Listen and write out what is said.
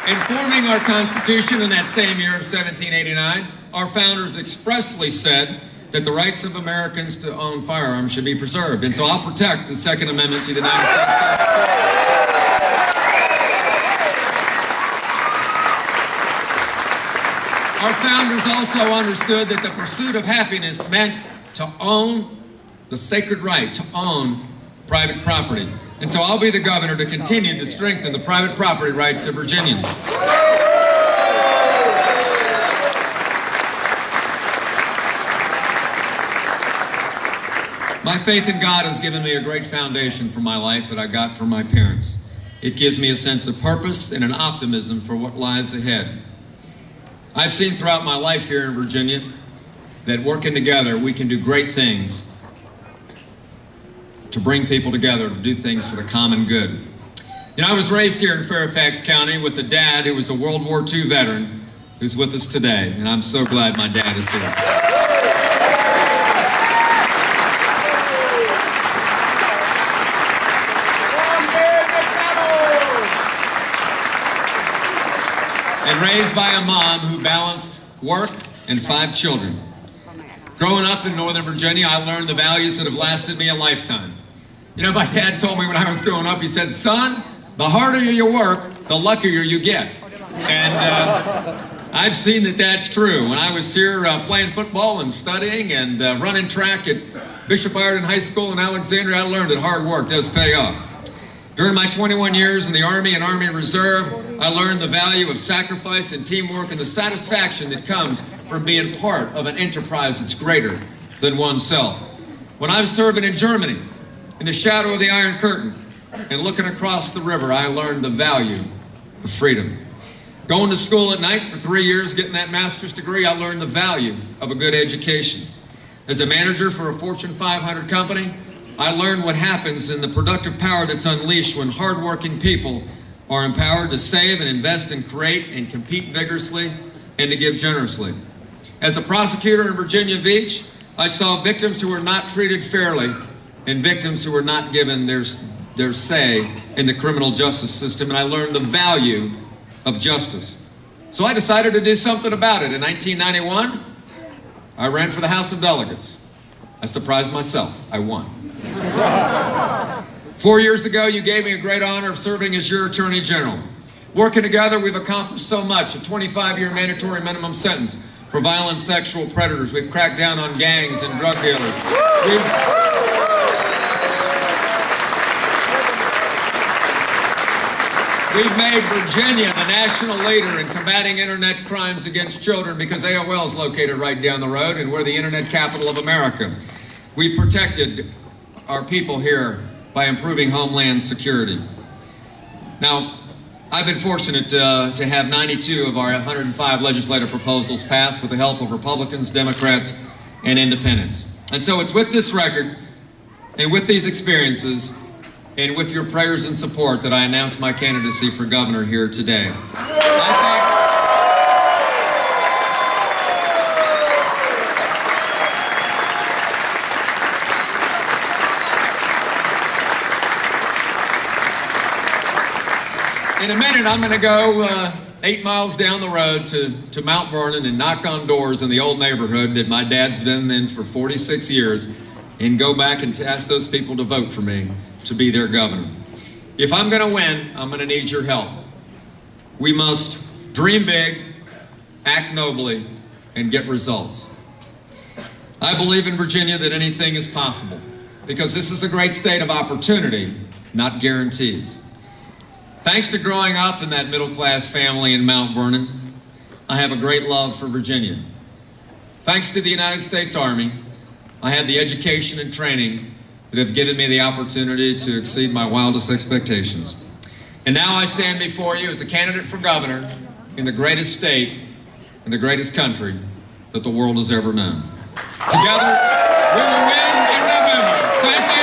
In forming our Constitution in that same year of 1789, our founders expressly said that the rights of Americans to own firearms should be preserved. And so I'll protect the Second Amendment to the United States Constitution. Our founders also understood that the pursuit of happiness meant to own the sacred right to own private property. And so I'll be the governor to continue to strengthen the private property rights of Virginians. My faith in God has given me a great foundation for my life that I got from my parents. It gives me a sense of purpose and an optimism for what lies ahead. I've seen throughout my life here in Virginia that working together we can do great things to bring people together to do things for the common good. You know, I was raised here in Fairfax County with a dad who was a World War II veteran who's with us today, and I'm so glad my dad is here. And raised by a mom who balanced work and 5 children. Growing up in Northern Virginia, I learned the values that have lasted me a lifetime. You know, my dad told me when I was growing up, he said, son, the harder you work, the luckier you get. And I've seen that that's true. When I was here playing football and studying and running track at Bishop Ireton High School in Alexandria, I learned that hard work does pay off. During my 21 years in the Army and Army Reserve, I learned the value of sacrifice and teamwork and the satisfaction that comes from being part of an enterprise that's greater than oneself. When I was serving in Germany, in the shadow of the Iron Curtain, and looking across the river, I learned the value of freedom. Going to school at night for 3 years, getting that master's degree, I learned the value of a good education. As a manager for a Fortune 500 company, I learned what happens in the productive power that's unleashed when hardworking people are empowered to save and invest and create and compete vigorously and to give generously. As a prosecutor in Virginia Beach, I saw victims who were not treated fairly and victims who were not given their say in the criminal justice system, and I learned the value of justice. So I decided to do something about it. In 1991, I ran for the House of Delegates. I surprised myself. I won. 4 years ago, you gave me a great honor of serving as your Attorney General. Working together, we've accomplished so much. A 25-year mandatory minimum sentence for violent sexual predators. We've cracked down on gangs and drug dealers. We've made Virginia the national leader in combating internet crimes against children because AOL is located right down the road and we're the internet capital of America. We've protected our people here by improving homeland security. Now, I've been fortunate to have 92 of our 105 legislative proposals passed with the help of Republicans, Democrats, and Independents. And so it's with this record and with these experiences and with your prayers and support that I announce my candidacy for governor here today. In a minute, I'm going to go 8 miles down the road to Mount Vernon and knock on doors in the old neighborhood that my dad's been in for 46 years and go back and ask those people to vote for me to be their governor. If I'm going to win, I'm going to need your help. We must dream big, act nobly, and get results. I believe in Virginia that anything is possible because this is a great state of opportunity, not guarantees. Thanks to growing up in that middle-class family in Mount Vernon, I have a great love for Virginia. Thanks to the United States Army, I had the education and training that have given me the opportunity to exceed my wildest expectations. And now I stand before you as a candidate for governor in the greatest state and the greatest country that the world has ever known. Together, we will win in November. Thank you.